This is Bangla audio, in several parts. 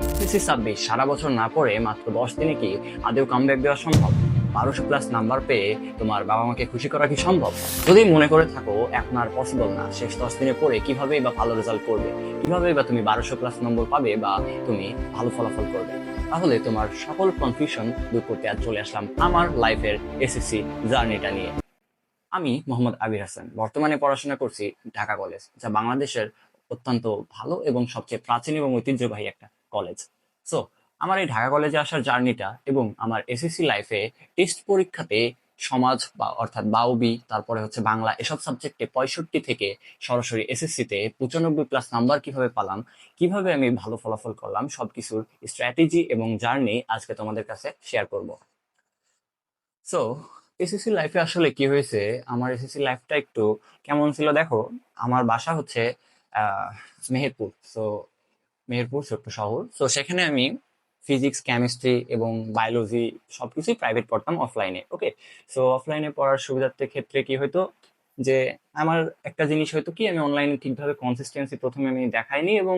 SSC 26 সারা বছর না পড়ে মাত্র 10 দিনে কি আদৌ কামব্যাক দেওয়া সম্ভব? 1200+ নাম্বার পেয়ে তোমার বাবা মাকে খুশি করা কি সম্ভব? যদি মনে করে থাকো এখন আর পসিবল না, শেষ 10 দিনে পড়ে কিভাবেই বা ভালো রেজাল্ট করবে, কিভাবেই বা তুমি 1200+ নম্বর পাবে বা তুমি ভালো ফলাফল করবে, তাহলে তোমার সকল কনফিউশন দূর করতে আজ চলে আসলাম আমার লাইফের এসএসসি জার্নিটা নিয়ে। আমি মোহাম্মদ আবির হাসান, বর্তমানে পড়াশোনা করছি ঢাকা কলেজ, যা বাংলাদেশের অত্যন্ত ভালো এবং সবচেয়ে প্রাচীন এবং ঐতিহ্যবাহী একটা কলেজ। সো আমার এই ঢাকা কলেজে আসার জার্নিটা এবং আমার এসএসসি লাইফে টেস্ট পরীক্ষাতে সমাজ বা অর্থাৎ বাউবি, তারপরে হচ্ছে বাংলা, এসব সাবজেক্টে 65 থেকে সরাসরি এসএসসিতে 95+ নাম্বার কিভাবে পালাম, কিভাবে আমি ভালো ফলাফল করলাম, সবকিছুর স্ট্র্যাটেজি এবং জার্নি আজকে তোমাদের কাছে শেয়ার করব। সো এসএসসি লাইফে আসলে কি হয়েছে, আমার এসএসসি লাইফটা একটু কেমন ছিল দেখো। আমার বাসা হচ্ছে আহ, মেহেরপুর। সো মেহেরপুর ছোট্ট শহর। সো সেখানে আমি ফিজিক্স, কেমিস্ট্রি এবং বায়োলজি সবকিছুই প্রাইভেট পড়তাম অফলাইনে। ওকে। সো অফলাইনে পড়ার সুবিধার্থে ক্ষেত্রে কি হয়তো যে আমার একটা জিনিস হয়তো কি, আমি অনলাইনে ঠিকভাবে কনসিস্টেন্সি প্রথমে আমি দেখাইনি এবং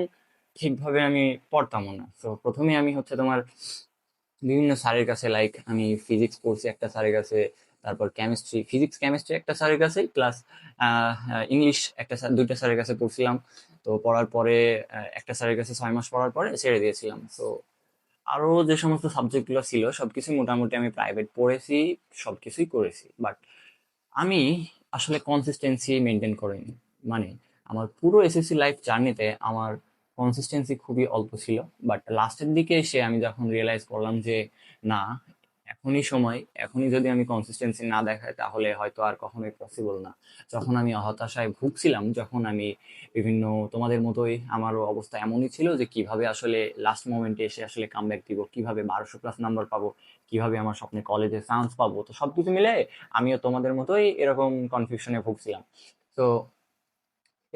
ঠিকভাবে আমি পড়তামও না। সো প্রথমে আমি হচ্ছে তোমার বিভিন্ন স্যারের কাছে, লাইক আমি ফিজিক্স পড়ছি একটা স্যারের কাছে, তারপর কেমিস্ট্রি, ফিজিক্স কেমিস্ট্রি একটা স্যারের কাছে, প্লাস ইংলিশ একটা দুইটা স্যারের কাছে পড়ছিলাম। তো পড়ার পরে একটা স্যারের কাছে 6 মাস পড়ার পরে ছেড়ে দিয়েছিলাম। তো আরো যে সমস্ত সাবজেক্টগুলো ছিল সবকিছু মোটামুটি আমি প্রাইভেট পড়েছি, সবকিছুই করেছি, বাট আমি আসলে কনসিস্টেন্সি মেনটেন করিনি। মানে আমার পুরো এসএসসি লাইফ জার্নিতে আমার কনসিস্টেন্সি খুবই অল্প ছিল। বাট লাস্টের দিকে এসে আমি যখন রিয়েলাইজ করলাম যে না, এখনই সময়, এখনই যদি আমি কনসিস্টেন্সি না দেখাই তাহলে হয়তো আর কখনোই পসিবল না। যখন আমি হতাশায় ভুগছিলাম, যখন আমি বিভিন্ন, তোমাদের মতোই আমারও অবস্থা এমনই ছিল যে কিভাবে আসলে লাস্ট মোমেন্টে এসে আসলে কামব্যাক দিব, কিভাবে 1200+ নাম্বার পাবো, কিভাবে আমার স্বপ্নে কলেজে চান্স পাবো, তো সবকিছু মিলে আমিও তোমাদের মতোই এরকম কনফিউশনে ভুগছিলাম। তো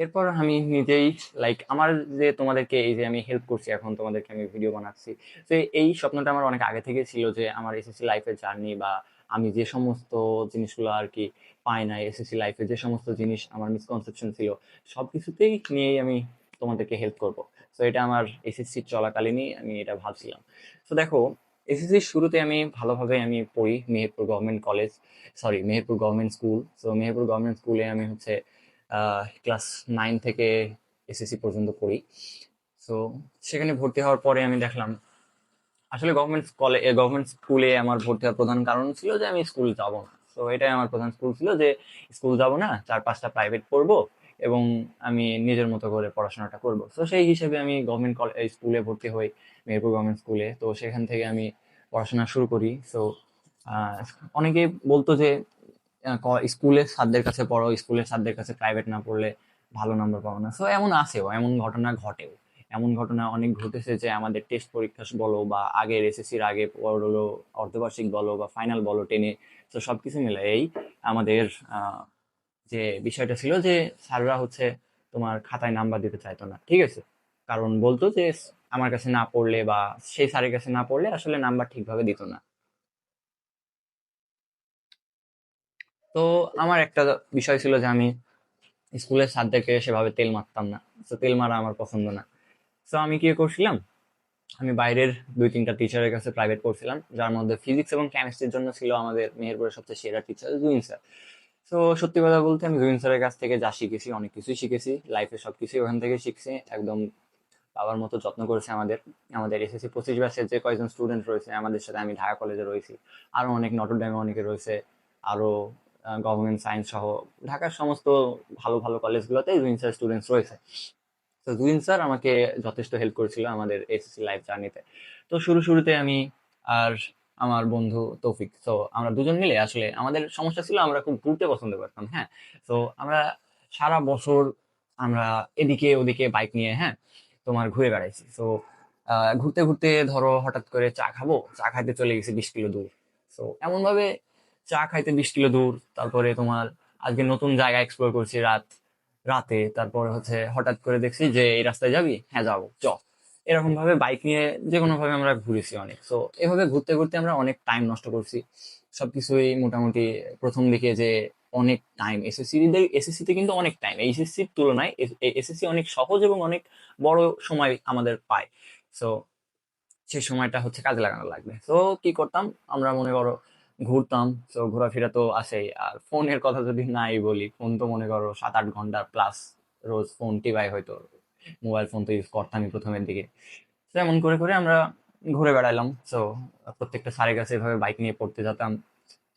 এরপর আমি নিজেই, লাইক আমার যে তোমাদেরকে এই যে আমি হেল্প করছি, এখন তোমাদেরকে আমি ভিডিও বানাচ্ছি, তো এই স্বপ্নটা আমার অনেক আগে থেকে ছিল যে আমার এসএসসি লাইফের জার্নি বা আমি যে সমস্ত জিনিসগুলো আর কি পাই না এসএসসি লাইফে, যে সমস্ত জিনিস আমার মিসকনসেপশন ছিল, সবকিছুতেই নিয়েই আমি তোমাদেরকে হেল্প করব। তো এটা আমার এসএসসি চলাকালীনই আমি এটা ভাবছিলাম। তো দেখো, এসএসসির শুরুতে আমি ভালোভাবে আমি পড়ি Meherpur government college, sorry Meherpur government school. তো মেহেরপুর গভর্নমেন্ট স্কুলে আমি হচ্ছে ক্লাস 9 থেকে এসএসসি পর্যন্ত পড়ি। সো সেখানে ভর্তি হওয়ার পরে আমি দেখলাম আসলে গভর্নমেন্ট স্কুলে আমার ভর্তি হওয়ার প্রধান কারণ ছিল যে আমি স্কুল যাব না। তো এটাই আমার প্রধান স্কুল ছিল যে স্কুল যাব না, 4-5টা প্রাইভেট পড়বো এবং আমি নিজের মতো করে পড়াশোনাটা করব। তো সেই হিসেবে আমি গভর্নমেন্ট স্কুলে ভর্তি হই, মেহেরপুর গভর্নমেন্ট স্কুলে। তো সেখান থেকে আমি পড়াশোনা শুরু করি। তো অনেকে বলতো যে স্কুলের স্যারদের কাছে পড়ো, স্কুলের স্যারদের কাছে প্রাইভেট না পড়লে ভালো নাম্বার পাবো না। সো এমন আছেও, এমন ঘটনা ঘটেও, এমন ঘটনা অনেক ঘটেছে যে আমাদের টেস্ট পরীক্ষা বলো বা আগের এসএসসির আগে বলো, অর্ধবার্ষিক বলো বা ফাইনাল বলো, টেনে, তো সবকিছু মিলে এই আমাদের আহ, যে বিষয়টা ছিল যে স্যাররা হচ্ছে তোমার খাতায় নাম্বার দিতে চাইতো না, ঠিক আছে। কারণ বলতো যে আমার কাছে না পড়লে বা সেই স্যারের কাছে না পড়লে আসলে নাম্বার ঠিকভাবে দিত না। তো আমার একটা বিষয় ছিল যে আমি স্কুলের স্যারদেরকে সেভাবে তেল মারতাম না। তো তেল মারা আমার পছন্দ না। তো আমি কি করছিলাম, আমি বাইরের 2-3টা টিচারের কাছে প্রাইভেট পড়ছিলাম, যার মধ্যে ফিজিক্স এবং কেমিস্ট্রির জন্য ছিল আমাদের মেহেরপুরের সবচেয়ে সেরা টিচার জুইন স্যার। তো সত্যি কথা বলতে আমি জুইন স্যারের কাছ থেকে যা শিখেছি, অনেক কিছুই শিখেছি লাইফে, সবকিছুই ওখান থেকে শিখছি। একদম বাবার মতো যত্ন করেছে আমাদের। আমাদের এসএসসি 25 ব্যাচের যে কয়েকজন স্টুডেন্ট রয়েছে আমাদের সাথে, আমি ঢাকা কলেজে রয়েছি, আরো অনেক নটরডেমে অনেকে রয়েছে, আরো গভর্নমেন্ট সায়েন্স সহ ঢাকার সমস্ত ভালো ভালো কলেজগুলোতে জুইন স্যার স্টুডেন্টস রয়েছে। তো জুইন স্যার আমাকে যথেষ্ট হেল্প করেছিল আমাদের এসএসসি লাইফ জার্নিতে। তো শুরুতে আমি আর আমার বন্ধু তৌফিক, তো আমরা দুজন মিলে আসলে আমাদের সমস্যা ছিল আমরা খুব ঘুরতে পছন্দ করতাম। হ্যাঁ। তো আমরা সারা বছর আমরা এদিকে ওদিকে বাইক নিয়ে, হ্যাঁ, তোমার ঘুরে বেড়াইছি। তো ঘুরতে ঘুরতে ধরো হঠাৎ করে চা খাবো, চা খাইতে চলে গেছি 20 কিলো দূর। তো এমন ভাবে চা খাইতে 20 কিলো দূর, তারপরে তোমার আজকে নতুন জায়গা এক্সপ্লোর করছি রাতে, তারপরে হচ্ছে হঠাৎ করে দেখছি যে এই রাস্তায় যাবি, হ্যাঁ যাবো, চ। এরকম ভাবে বাইক নিয়ে যে কোনো ভাবে আমরা ঘুরেছি অনেক। তো এভাবে ঘুরতে ঘুরতে আমরা অনেক টাইম নষ্ট করছি সবকিছুই মোটামুটি। প্রথম দিকে যে অনেক টাইম এসএসসিতে কিন্তু অনেক টাইম, এইচএসসির তুলনায় এসএসসি অনেক সহজ এবং অনেক বড় সময় আমাদের পায়। সো সেই সময়টা হচ্ছে কাজে লাগানো লাগবে। তো কি করতাম আমরা, মনে করো ঘুরতাম। তো ঘোরাফেরা তো আছেই, আর ফোনের কথা যদি নাই বলি, ফোন তো মনে করো 7-8 ঘন্টা প্লাস রোজ ফোন টিপাই, হয়তো মোবাইল ফোন তো ইউজ করতামই প্রথমের দিকে। তো এমন করে করে আমরা ঘুরে বেড়াইলাম। তো প্রত্যেকটা স্যারের কাছে এভাবে বাইক নিয়ে পড়তে যেতাম,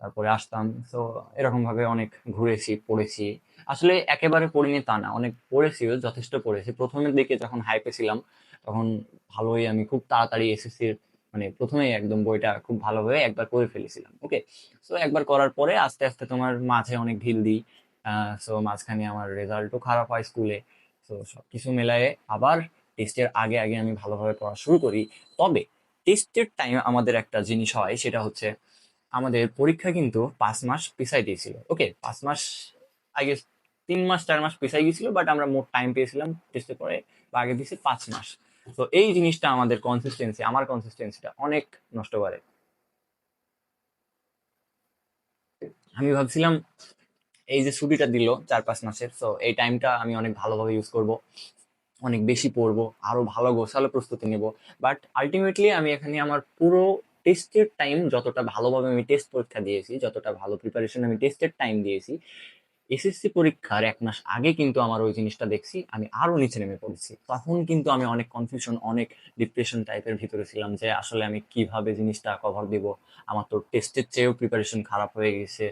তারপরে আসতাম। তো এরকম ভাবে অনেক ঘুরেছি, পড়েছি। আসলে একেবারে পড়িনি তা না, অনেক পড়েছিও, যথেষ্ট পড়েছি। প্রথমের দিকে যখন হাইপে ছিলাম তখন ভালোই, আমি খুব তাড়াতাড়ি এসএসসির মানে প্রথমেই একদম বইটা খুব ভালোভাবে একবার করে ফেলেছিলাম। ওকে, তো একবার করার পরে আস্তে আস্তে তোমার মাঝে অনেক ঢিল দিই। সো মাঝখানে আমার রেজাল্টও খারাপ হয় স্কুলে। তো সবকিছু মেলায়ে আবার টেস্টের আগে আগে আমি ভালোভাবে পড়া শুরু করি। তবে টেস্টের টাইম আমাদের একটা জিনিস হয়, সেটা হচ্ছে আমাদের পরীক্ষা কিন্তু 5 মাস পিছাই দিয়েছিল। ওকে, 5 মাস, আই গেস 3 মাস 4 মাস পিছাই গেছিল, বাট আমরা মোট টাইম পেয়েছিলাম টেস্টে পরে বা আগে দিয়েছি 5 মাস। তো এই জিনিসটা আমাদের কনসিস্টেন্সি, আমার কনসিস্টেন্সিটা অনেক নষ্ট করে। আমি ভাবছিলাম এই যে ছুটিটা দিল 4-5 মাসের, তো এই টাইমটা আমি অনেক ভালোভাবে ইউজ করব, অনেক বেশি পড়বো, আরো ভালো গোছালো প্রস্তুতি নেব। বাট আলটিমেটলি আমি এখানে আমার পুরো টেস্টের টাইম, যতটা ভালোভাবে আমি টেস্ট পরীক্ষা দিয়েছি, যতটা ভালো প্রিপারেশন আমি টেস্টের টাইম দিয়েছি, এসএসসি পরীক্ষার 1 মাস আগে কিন্তু আমার ওই জিনিসটা দেখছি আমি আরো নিচে নেমে পড়েছি। তখন কিন্তু আমি অনেক কনফিউশন, অনেক ডিপ্রেশন টাইপের ভিতরে ছিলাম যে আসলে আমি কিভাবে জিনিসটা কভার দিব। আমার তো টেস্টের চেয়েও প্রিপারেশন খারাপ হয়ে গেছে।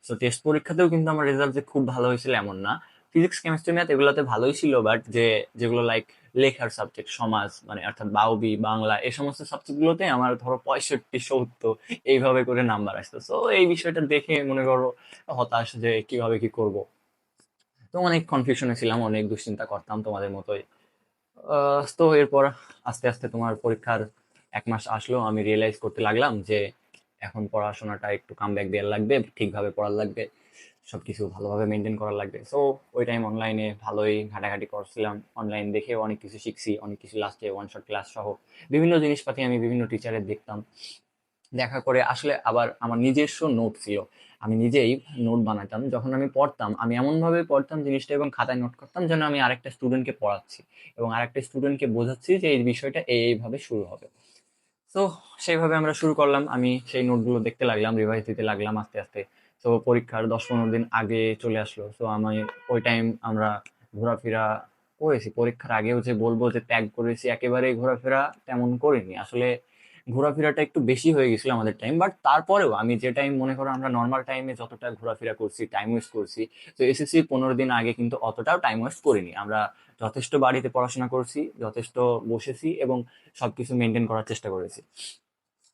তো টেস্ট পরীক্ষাতেও কিন্তু আমার রেজাল্ট যে খুব ভালো হয়েছিল এমন না। ফিজিক্স কেমিস্ট্রি ম্যাথ এগুলোতে ভালোই ছিল, বাট যেগুলো লাইক লেখার সাবজেক্ট, সমাজ মানে অর্থাৎ বাউবি, বাংলা, এই সমস্ত সাবজেক্টগুলোতে আমার ধরো 65-70 এইভাবে করে নাম্বার আসতো। তো এই বিষয়টা দেখে মনে করো হতাশ যে কিভাবে কি করব। তো অনেক কনফিউশনে ছিলাম, অনেক দুশ্চিন্তা করতাম তোমাদের মতোই। তো এরপর আস্তে আস্তে তোমার পরীক্ষার 1 মাস আসলো, আমি রিয়েলাইজ করতে লাগলাম যে এখন পড়াশোনাটা একটু কামব্যাক দেওয়ার লাগবে, ঠিকভাবে পড়ার লাগবে, সবকিছু ভালোভাবে মেনটেন করার লাগবে। সো ওই টাইম অনলাইনে ভালোই ঘাটাঘাটি করছিলাম, অনলাইন দেখে অনেক কিছু শিখছি, অনেক কিছু লাস্টে ওয়ান শট ক্লাস সহ বিভিন্ন জিনিসপাতি আমি বিভিন্ন টিচারের দেখতাম। দেখা করে আসলে আবার আমার নিজস্ব নোট ছিল, আমি নিজেই নোট বানাতাম। যখন আমি পড়তাম আমি এমন ভাবে পড়তাম জিনিসটা এবং খাতায় নোট করতাম যেন আমি আরেকটা স্টুডেন্টকে পড়াচ্ছি এবং আরেকটা স্টুডেন্টকে বোঝাচ্ছি যে এই বিষয়টা এইভাবে শুরু হবে। তো সেইভাবে আমরা শুরু করলাম, আমি সেই নোটগুলো দেখতে লাগলাম, রিভাইজ দিতে লাগলাম আস্তে আস্তে। তো পরীক্ষার 10-15 দিন আগে চলে আসলো। তো আমি ওই টাইম আমরা ঘোরাফেরা করেছি, পরীক্ষার আগেও যে বলবো যে ত্যাগ করেছি, একেবারে ঘোরাফেরা তেমন করিনি আসলে। ঘোরাফেরাটা একটু বেশি হয়ে গেছিল আমাদের টাইম, বাট তারপরেও আমি যে টাইম মনে করো আমরা নর্মাল টাইমে যতটা ঘোরাফেরা করছি, টাইম ওয়েস্ট করছি, তো এসএসসি 15 দিন আগে কিন্তু অতটাও টাইম ওয়েস্ট করিনি আমরা। যথেষ্ট বাড়িতে পড়াশোনা করছি, যথেষ্ট বসেছি এবং সবকিছু মেনটেন করার চেষ্টা করেছি।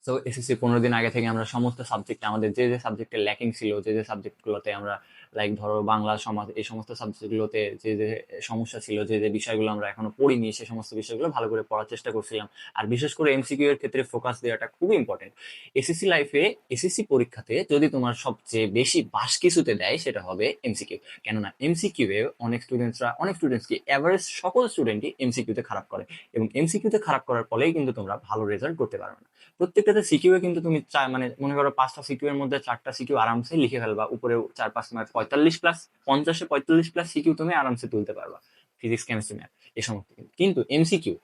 তো এসএসসি 15 দিন আগে থেকে আমরা সমস্ত সাবজেক্ট, আমাদের যে যে সাবজেক্টে ল্যাকিং ছিল, যে যে সাবজেক্টগুলোতে আমরা লাইক ধরো বাংলা, সমাজ, এই সমস্ত সাবজেক্টগুলোতে যে যে সমস্যা ছিল, যে যে বিষয়গুলো আমরা এখনো পড়িনি, সেই সমস্ত বিষয়গুলো ভালো করে পড়ার চেষ্টা করছিলাম। আর বিশেষ করে এমসিকিউ এর ক্ষেত্রে ফোকাস দেওয়াটা খুবই ইম্পর্টেন্ট। এসএসসি লাইফে, এসএসসি পরীক্ষাতে যদি তোমার সবচেয়ে বেশি বাস কিছুতে দেয় সেটা হবে এমসিকিউ। কেননা এমসিকিউ এ অনেক স্টুডেন্টস কি এভারেজ সকল স্টুডেন্টই এমসিকিউ তে খারাপ করে, এবং এমসিকিউ তে খারাপ করার ফলেই কিন্তু তোমরা ভালো রেজাল্ট করতে পারবে না। প্রত্যেকটাতে সিকিউ এ কিন্তু তুমি মানে মনে করো 5টা সিকিউ এর মধ্যে 4টা সিকিউ আরামসে লিখে ফেলবা, উপরে 4-5 মার্ক 45+, 50-45+ সিকিউ তুমি আরামসে তুলতে পারবা ফিজিক্স কেমিস্ট্রি ম্যাথ এই সমস্ত। কিন্তু এমসিকিউ,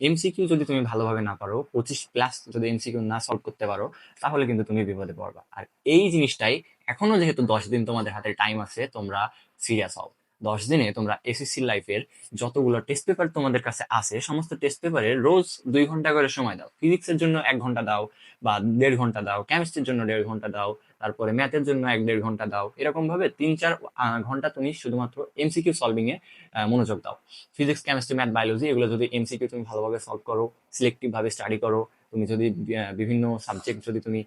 এমসিকিউ যদি তুমি ভালোভাবে না পারো, 25+ যদি এমসিকিউ না সলভ করতে পারো, তাহলে কিন্তু তুমি বিপদে পড়বা। আর এই জিনিসটাই, এখনো যেহেতু 10 দিন তোমাদের হাতে টাইম আছে, তোমরা সিরিয়াস হও। 10 দিনে তোমরা এসএসসি লাইফের যতগুলো টেস্ট পেপার তোমাদের কাছে আছে, সমস্ত টেস্ট পেপারে রোজ 2 ঘন্টা করে সময় দাও। ফিজিক্সের জন্য 1 ঘন্টা দাও বা 1.5 ঘন্টা দাও, কেমিস্ট্রির জন্য 1.5 ঘন্টা দাও, তারপরে ম্যাথের জন্য 1-1.5 ঘন্টা দাও। এরকম ভাবে 3-4 ঘন্টা তুমি শুধুমাত্র এমসিকিউ সলভিং এ মনোযোগ দাও। ফিজিক্স, কেমিস্ট্রি, ম্যাথ, বায়োলজি, এগুলো যদি এমসিকিউ তুমি ভালোভাবে সলভ করো, সিলেক্টিভ ভাবে স্টাডি করো, তুমি যদি বিভিন্ন সাবজেক্ট যদি তুমি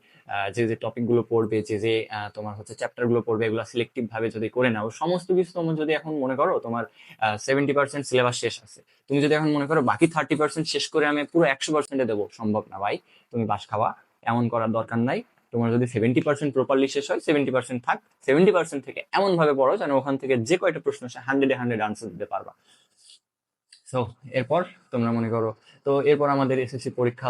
যে যে টপিক গুলো পড়বে, যে যে তোমার হচ্ছে চ্যাপ্টার গুলো পড়বে, এগুলো সিলেক্টিভ ভাবে যদি করে নাও, সমস্ত কিছু তোমার যদি এখন মনে করো তোমার 70% সিলেবাস শেষ আছে, তুমি যদি এখন মনে করো বাকি 30% শেষ করে আমি পুরো 100%-এ দেবো, সম্ভব না ভাই। তুমি বাস খাওয়া, এমন করার দরকার নাই। তোমার যদি 70% প্রপারলি শেষ হয়, 70% থাক, 70% থেকে এমন ভাবে পড়ো যেন ওখান থেকে যে কয়টা প্রশ্ন আসে 100-এ 100 আনসার দিতে পারবা। তো এরপর তোমরা মনে করো, তো এরপর আমাদের এসএসসি পরীক্ষা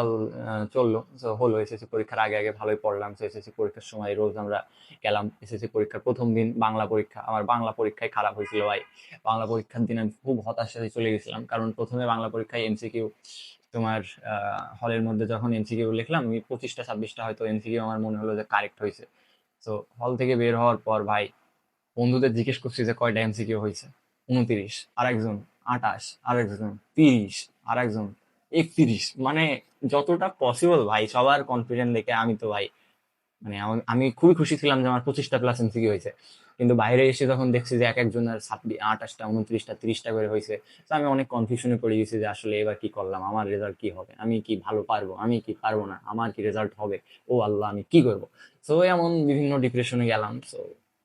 চললো। তো হলো এসএসসি পরীক্ষার আগে আগে ভালোই পড়লাম। তো এসএসসি পরীক্ষার সময় রোজ আমরা গেলাম। এসএসসি পরীক্ষার প্রথম দিন বাংলা পরীক্ষা, আমার বাংলা পরীক্ষায় খারাপ হয়েছিল ভাই। বাংলা পরীক্ষার দিন আমি খুব হতাশায় চলে গেছিলাম, কারণ প্রথমে বাংলা পরীক্ষায় এমসিকিউ তোমার হলের মধ্যে যখন এমসিকিউ লিখলাম, আমি 25টা 26টা হয়তো এমসিকিউ আমার মনে হলো যে কারেক্ট হয়েছে। তো হল থেকে বের হওয়ার পর ভাই বন্ধুদের জিজ্ঞেস করছি যে কয়টা এমসিকিউ হয়েছে। 29, আরেকজন 28, আরেকজন 30, আরেকজন 31, মানে যতটা পসিবল ভাই সবার কনফিডেন্ট দেখে আমি তো ভাই মানে আমি খুবই খুশি ছিলাম যে আমার 25টা প্লাস এমসিকিউ হয়েছে। কিন্তু বাইরে এসে যখন দেখছি যে এক একজনের 28টা 29টা 30টা করে হয়েছে, তো আমি অনেক কনফিউশনে পড়ে গেছি যে আসলে এবার কি করলাম, আমার রেজাল্ট কি হবে, আমি কি ভালো পারবো, আমি কি পারবো না, আমার কি রেজাল্ট হবে, ও আল্লাহ আমি কি করবো। তো এমন বিভিন্ন ডিপ্রেশনে গেলাম। তো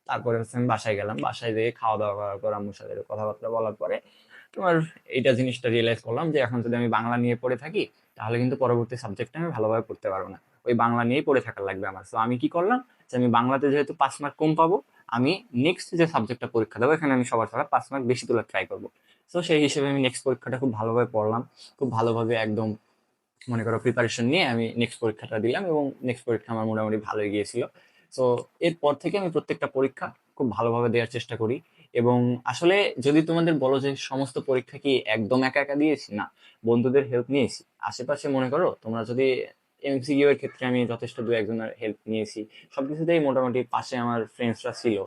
তারপরে হচ্ছে আমি বাসায় গেলাম, বাসায় যেয়ে খাওয়া দাওয়া করার পর আম্মুর সাথে কথাবার্তা বলার পরে তোমার এইটা জিনিসটা রিয়েলাইজ করলাম যে এখন যদি আমি বাংলা নিয়ে পড়ে থাকি তাহলে কিন্তু পরবর্তী সাবজেক্টটা আমি ভালোভাবে পড়তে পারবো না, ওই বাংলা নিয়েই পড়ে থাকার লাগবে আমার। তো আমি কি করলাম যে আমি বাংলাতে যেহেতু 5 মার্ক কম পাবো, আমি নেক্সট যে সাবজেক্টটা পরীক্ষা দেবো এখানে আমি সবার ছাড়া 5 মার্ক বেশি তোলার ট্রাই করবো। তো সেই হিসেবে আমি নেক্সট পরীক্ষাটা খুব ভালোভাবে পড়লাম, খুব ভালোভাবে একদম মনে করো প্রিপারেশন নিয়ে আমি নেক্সট পরীক্ষাটা দিলাম, এবং নেক্সট পরীক্ষা আমার মোটামুটি ভালোই গিয়েছিল। তো এরপর থেকে আমি প্রত্যেকটা পরীক্ষা খুব ভালোভাবে দেওয়ার চেষ্টা করি। এবং আসলে যদি তোমাদের বলো যে সমস্ত পরীক্ষা কি একদম একা একা দিয়েছি, না, বন্ধুদের হেল্প নিয়েছি। আশেপাশে মনে করো তোমরা যদি এমসিকিউ এর ক্ষেত্রে আমি যথেষ্ট দু একজনের হেল্প নিয়েছি, সবকিছুতেই মোটামুটি পাশে আমার ফ্রেন্ডসরা ছিল।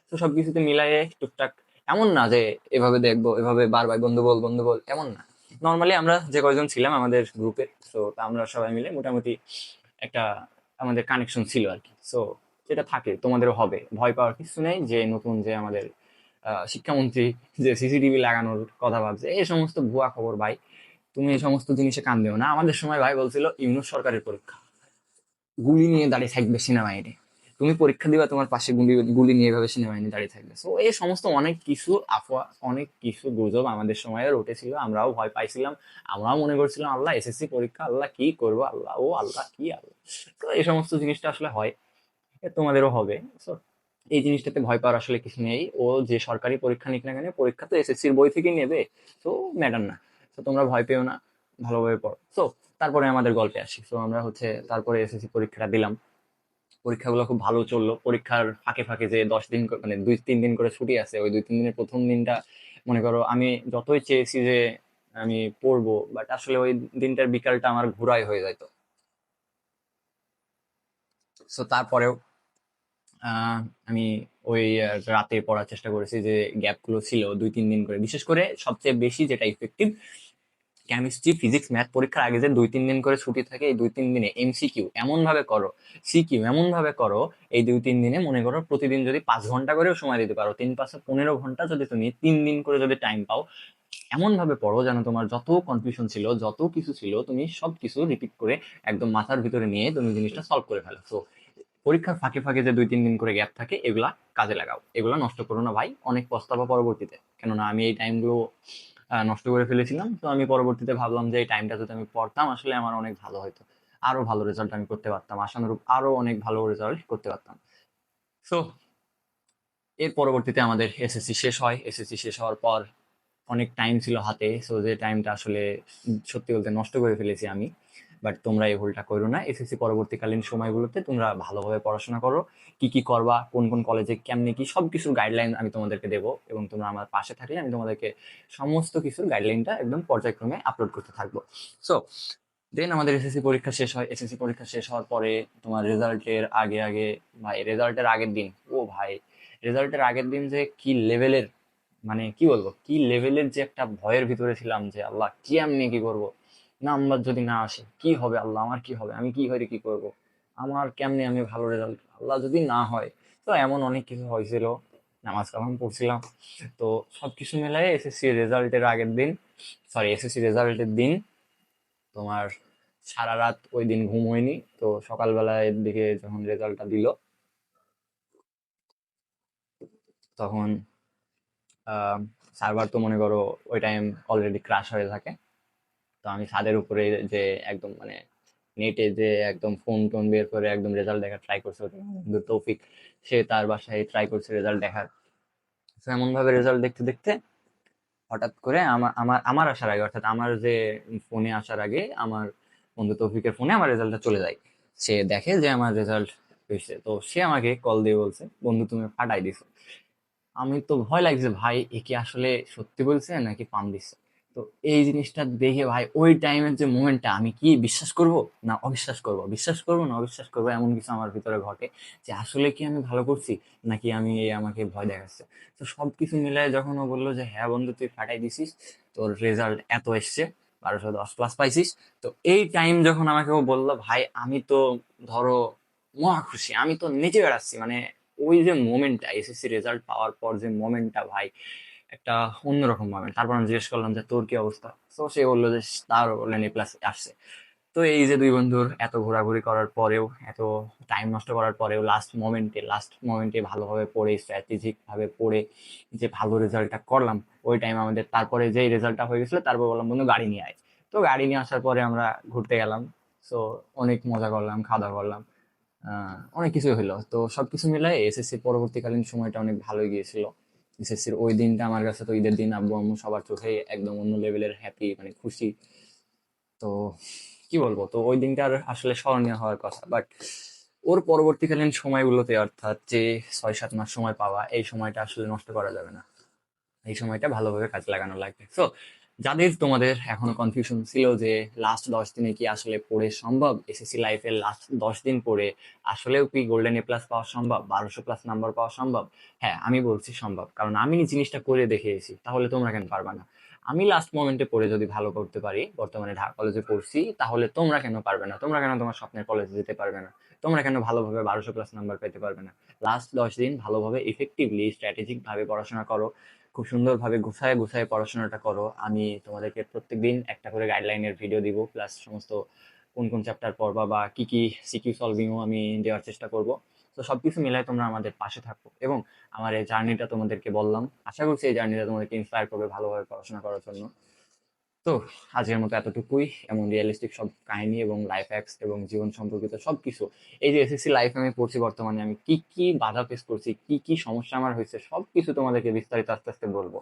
তো সবকিছুতে মিলাইয়ে টুকটাক, এমন না যে এভাবে দেখবো এভাবে বারবার বন্ধু বল এমন না, নর্মালি আমরা যে কয়জন ছিলাম আমাদের গ্রুপে, তো আমরা সবাই মিলে মোটামুটি একটা আমাদের কানেকশন ছিল আর কি। সো যেটা থাকে তোমাদেরও হবে, ভয় পাওয়ার কিছু নেই যে নতুন যে আমাদের শিক্ষামন্ত্রী যে সিসিটিভি লাগানোর কথা ভাবছে, এই সমস্ত ভুয়া খবর ভাই। তুমি এই সমস্ত জিনিসে কান দিও না। আমাদের সময় ভাই বলছিল ইউনূস সরকারের পরীক্ষা, গুলি নিয়ে দাঁড়িয়ে থাকবে সেনাবাহিনী, তুমি পরীক্ষা দিবা তোমার পাশে গুলি গুলি নিয়ে এভাবে সেনাবাহিনী দাঁড়িয়ে থাকবে। তো এই সমস্ত অনেক কিছু আফওয়া, অনেক কিছু গুজব আমাদের সময় উঠেছিল, আমরাও ভয় পাইছিলাম। আমরাও মনে করছিলাম আল্লাহ এসএসসি পরীক্ষা, আল্লাহ কি করবো, আল্লাহ ও আল্লাহ কি আল্লাহ। তো এই সমস্ত জিনিসটা আসলে হয়, তোমাদেরও হবে। তো এই জিনিসটাতে ভয় পাওয়ার আসলে কিছু নেই। ও যে সরকারি পরীক্ষা নিক না কেন, পরীক্ষা তো এসএসসির বই থেকে নেবে, তো ম্যাটার না। তো তোমরা ভয় পেও না, ভালোভাবে পড়ো। তো তারপরে আমাদের গল্পে আসি। তো আমরা হচ্ছে তারপরে এসএসসি পরীক্ষাটা দিলাম, পরীক্ষাগুলো খুব ভালো চললো। পরীক্ষার ফাঁকে ফাঁকে যে 10 দিন মানে 2-3 দিন করে ছুটি আছে, ওই 2-3 দিনের প্রথম দিনটা মনে করো আমি যতই চেয়েছি যে আমি পড়বো, বাট আসলে ওই দিনটার বিকালটা আমার ঘুরাই হয়ে যেত। তো তারপরেও আহ, আমি ওই রাতে পড়ার চেষ্টা করেছি, যে গ্যাপগুলো ছিল 2-3 দিন করে। বিশেষ করে সবচেয়ে বেশি যেটা ইফেক্টিভ, কেমিস্ট্রি ফিজিক্স ম্যাথ পরীক্ষার আগে যে 2-3 দিন করে ছুটি থাকে, এই 2-3 দিনে এমসিকিউ এমন ভাবে করো, সিকিউ এমন ভাবে করো, এই 2-3 দিনে মনে করো প্রতিদিন যদি 5 ঘন্টা করেও সময় দিতে পারো, 3-5-15 ঘন্টা যদি তুমি 3 দিন করে যদি টাইম পাও, এমন ভাবে পড়ো যেন তোমার যত কনফিউশন ছিল যত কিছু ছিল তুমি সব কিছু রিপিট করে একদম মাথার ভিতরে নিয়ে তুমি জিনিসটা সলভ করে ফেলো। তো পরীক্ষার ফাঁকে ফাঁকে যে 2-3 দিন করে গ্যাপ থাকে, এগুলা কাজে লাগাও, এগুলা নষ্ট করো না ভাই, অনেক পস্তাবা পরবর্তীতে। কেননা আমি এই টাইমগুলো নষ্ট করে ফেলেছিলাম। তো আমি পরবর্তীতে ভাবলাম যে এই টাইমটা যদি আমি পড়তাম আসলে আমার অনেক ভালো হতো, আরো ভালো রেজাল্ট আমি করতে পারতাম, আশানুরূপ আরো অনেক ভালো রেজাল্ট করতে পারতাম। তো এর পরবর্তীতে আমাদের এসএসসি শেষ হয়। এসএসসি শেষ হওয়ার পর অনেক টাইম ছিল হাতে, সো যে টাইমটা আসলে সত্যি বলতে নষ্ট করে ফেলেছি আমি। বাট তোমরা এই ভুলটা করো না, এসএসসি পরবর্তীকালীন সময়গুলোতে তোমরা ভালোভাবে পড়াশোনা করো। কি কি করবা, কোন কোন কলেজে কেমনে কি, সব কিছুর গাইডলাইন আমি তোমাদেরকে দেবো, এবং তোমরা আমার পাশে থাকলে আমি তোমাদেরকে সমস্ত কিছুর গাইডলাইনটা একদম পর্যায়ক্রমে আপলোড করতে থাকবো। সো দেন আমাদের এসএসসি পরীক্ষা শেষ হয়। এসএসসি পরীক্ষা শেষ হওয়ার পরে তোমার রেজাল্টের আগে আগে, ভাই রেজাল্টের আগের দিন, ও ভাই রেজাল্টের আগের দিন যে কি লেভেলের, মানে কি বলবো, কি লেভেলের যে একটা ভয়ের ভিতরে ছিলাম যে আল্লাহ কি আমি কি করব, নাম্বার যদি না আসে কি হবে, আল্লাহ আমার কি হবে, আমি কি হয়ে কি করব, আমার কেমনে আমি ভালো রেজাল্ট, আল্লাহ যদি না হয়। তো এমন অনেক কিছু হয়েছিল, নামাজ কালাম পড়ছিলাম। তো সবকিছু মিলাই এসএসসি রেজাল্টের আগের দিন, সরি এসএসসি রেজাল্টের দিন তোমার সারা রাত ওই দিন ঘুম হয়নি। তো সকালবেলায় দিকে যখন রেজাল্টটা দিল, তখন সার্ভার তো মনে করো ওই টাইম অলরেডি ক্রাশ হয়ে থাকে। তো আমি ছাদের উপরে যে একদম মানে নেটে যে একদম ফোন টোন বের করে একদম রেজাল্ট দেখার ট্রাই করছে, ওটা আমার বন্ধু তৌফিক, সে তার বাসায় ট্রাই করছে রেজাল্ট দেখার। তো এমন ভাবে রেজাল্ট দেখতে দেখতে হঠাৎ করে আমার আমার আমার আসার আগে, অর্থাৎ আমার যে ফোনে আসার আগে আমার বন্ধু তৌফিকের ফোনে আমার রেজাল্টটা চলে যায়। সে দেখে যে আমার রেজাল্ট হয়েছে, তো সে আমাকে কল দিয়ে বলছে বন্ধু তুমি ফাটাই দিছো। আমি তো ভয় লাগছে ভাই, এ কি আসলে সত্যি বলছে নাকি পাম দিচ্ছে। তো এই জিনিসটা দেখে ভাই ওই টাইমের যে মোমেন্টটা, আমি কি বিশ্বাস করব না অবিশ্বাস করব, বিশ্বাস করব না অবিশ্বাস করব, এমন কিছু আমার ভিতরে ঘটে যে আসলে কি আমি ভালো করছি নাকি আমি আমাকে ভয় দেখাচ্ছে। তো সবকিছু মিলায় যখন ও বললো যে হ্যাঁ বন্ধু তুই ফাটাই দিছিস, তোর রেজাল্ট এত এসছে, 1210 প্লাস পাইছিস, তো এই টাইম যখন আমাকে ও বললো ভাই আমি তো ধরো মহা খুশি, আমি তো নেচে বেড়াচ্ছি। মানে ওই যে মোমেন্টটা, এসএসসি রেজাল্ট পাওয়ার পর যে মোমেন্টটা ভাই, একটা অন্যরকম মোমেন্ট। তারপর আমি জিজ্ঞেস করলাম যে তোর কি অবস্থা, তো সে বললো যে তার বললেন A+ আসছে। তো এই যে দুই বন্ধুর এত ঘোরাঘুরি করার পরেও, এত টাইম নষ্ট করার পরেও লাস্ট মোমেন্টে ভালোভাবে পড়ে, স্ট্র্যাটেজিক ভাবে পড়ে যে ভালো রেজাল্টটা করলাম, ওই টাইম আমাদের তারপরে যেই রেজাল্টটা হয়ে গেছিল তারপর বললাম বন্ধু গাড়ি নিয়ে আয়। তো গাড়ি নিয়ে আসার পরে আমরা ঘুরতে গেলাম। সো অনেক মজা করলাম, খাওয়া দাওয়া করলাম, অনেক কিছু হলো। তো সবকিছু মিলাই এসএসসি পরবর্তীকালীন সময়টা অনেক ভালোই গিয়েছিল। এসএসসির ওই দিনটা আমার কাছে তো ঈদের দিন, আব্বু আম্মু সবার চোখে একদম অন্য লেভেলের হ্যাপি, মানে খুশি। তো কি বলবো, তো ওই দিনটার আসলে স্মরণীয় হওয়ার কথা, বাট ওর পরবর্তীকালীন সময়গুলোতে, অর্থাৎ যে 6-7 মাস সময় পাওয়া, এই সময়টা আসলে নষ্ট করা যাবে না, এই সময়টা ভালোভাবে কাজে লাগানো লাগবে। সো যাদের তোমাদের এখনো কনফিউশন ছিল যে লাস্ট 10 দিনে কি আসলে পড়ে সম্ভব, এসএসসি লাইফের লাস্ট 10 দিন পড়ে আসলেও কি গোল্ডেন A+ পাওয়া সম্ভব, 1200+ নাম্বার পাওয়া সম্ভব? হ্যাঁ, আমি বলছি সম্ভব, কারণ আমি জিনিসটা করে দেখিয়েছি। তাহলে তোমরা কেন পারবা না? আমি লাস্ট মোমেন্টে পড়ে যদি ভালো করতে পারি, বর্তমানে ঢাকা কলেজে পড়ছি, তাহলে তোমরা কেন পারবে না? তোমরা কেন তোমার স্বপ্নের কলেজে যেতে পারবে না? তোমরা কেন ভালোভাবে 1200+ নাম্বার পেতে পারবে না? লাস্ট 10 দিন ভালোভাবে ইফেক্টিভলি স্ট্র্যাটেজিক ভাবে পড়াশোনা করো, খুব সুন্দরভাবে গুছায় গুছায় পড়াশোনাটা করো। আমি তোমাদেরকে প্রত্যেকদিন একটা করে গাইডলাইনের ভিডিও দিব, প্লাস সমস্ত কোন কোন চ্যাপ্টার পড়বা বা কি কি সিকিউ সলভিংও আমি দেওয়ার চেষ্টা করব। তো সবকিছু মিলাই তোমরা আমাদের পাশে থাকো, এবং আমার এই জার্নিটা তোমাদেরকে বললাম, আশা করছি এই জার্নিটা তোমাদেরকে ইন্সপায়ার করবে ভালোভাবে পড়াশোনা করার জন্য। তো আজকের মতো এতটুকুই। এমন রিয়েলিস্টিক সব কাহিনী এবং লাইফ হ্যাক্স এবং জীবন সম্পর্কিত সবকিছু, এই যে এসএসসি লাইফে আমি পড়ছি বর্তমানে, আমি কি কি বাধা ফেস করছি, কি কি সমস্যা আমার হয়েছে, সবকিছু তোমাদেরকে বিস্তারিত আস্তে আস্তে বলবো।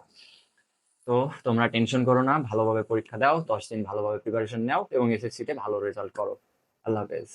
তো তোমরা টেনশন করো না, ভালোভাবে পরীক্ষা দাও, 10 দিন ভালোভাবে প্রিপারেশন নাও এবং এসএসসি তে ভালো রেজাল্ট করো। আল্লাহ হাফেজ।